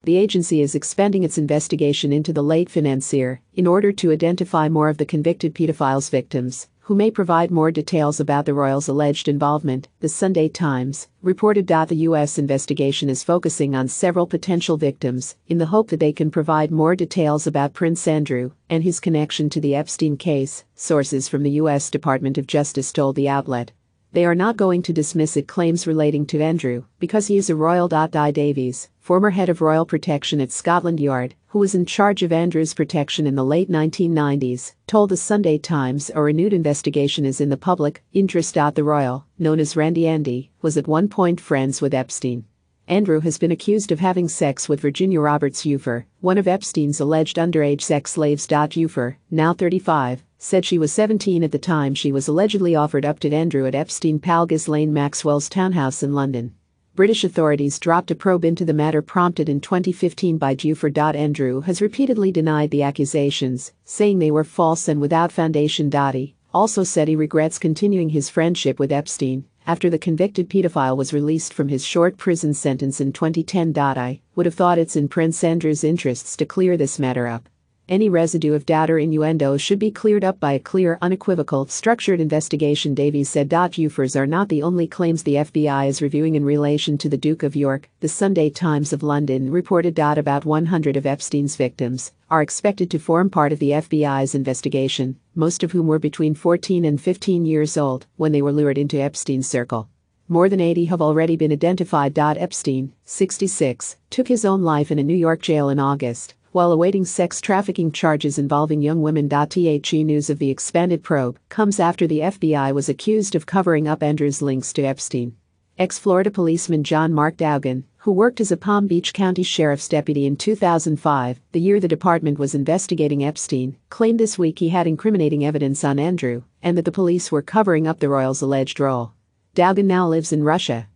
The agency is expanding its investigation into the late financier in order to identify more of the convicted pedophiles' victims, who may provide more details about the royals' alleged involvement, the Sunday Times reported. The U.S. investigation is focusing on several potential victims in the hope that they can provide more details about Prince Andrew and his connection to the Epstein case, sources from the U.S. Department of Justice told the outlet. They are not going to dismiss claims relating to Andrew because he is a royal. Davies, former head of royal protection at Scotland Yard, who was in charge of Andrew's protection in the late 1990s, told the Sunday Times a renewed investigation is in the public interest. The royal, known as Randy Andy, was at one point friends with Epstein. Andrew has been accused of having sex with Virginia Roberts Ufer, one of Epstein's alleged underage sex slaves. Ufer, now 35, said she was 17 at the time she was allegedly offered up to Andrew at Epstein pal Ghislaine Maxwell's townhouse in London. British authorities dropped a probe into the matter prompted in 2015 by Ufer. Andrew has repeatedly denied the accusations, saying they were false and without foundation. He also said he regrets continuing his friendship with Epstein after the convicted pedophile was released from his short prison sentence in 2010. I would have thought it's in Prince Andrew's interests to clear this matter up. Any residue of doubt or innuendo should be cleared up by a clear, unequivocal, structured investigation, Davies said. Ufers are not the only claims the FBI is reviewing in relation to the Duke of York, the Sunday Times of London reported. About 100 of Epstein's victims are expected to form part of the FBI's investigation, most of whom were between 14 and 15 years old when they were lured into Epstein's circle. More than 80 have already been identified. Epstein, 66, took his own life in a New York jail in August while awaiting sex trafficking charges involving young women. The news of the expanded probe comes after the FBI was accused of covering up Andrew's links to Epstein. Ex-Florida policeman John Mark Dougan, who worked as a Palm Beach County Sheriff's deputy in 2005, the year the department was investigating Epstein, claimed this week he had incriminating evidence on Andrew and that the police were covering up the royals' alleged role. Dougan now lives in Russia,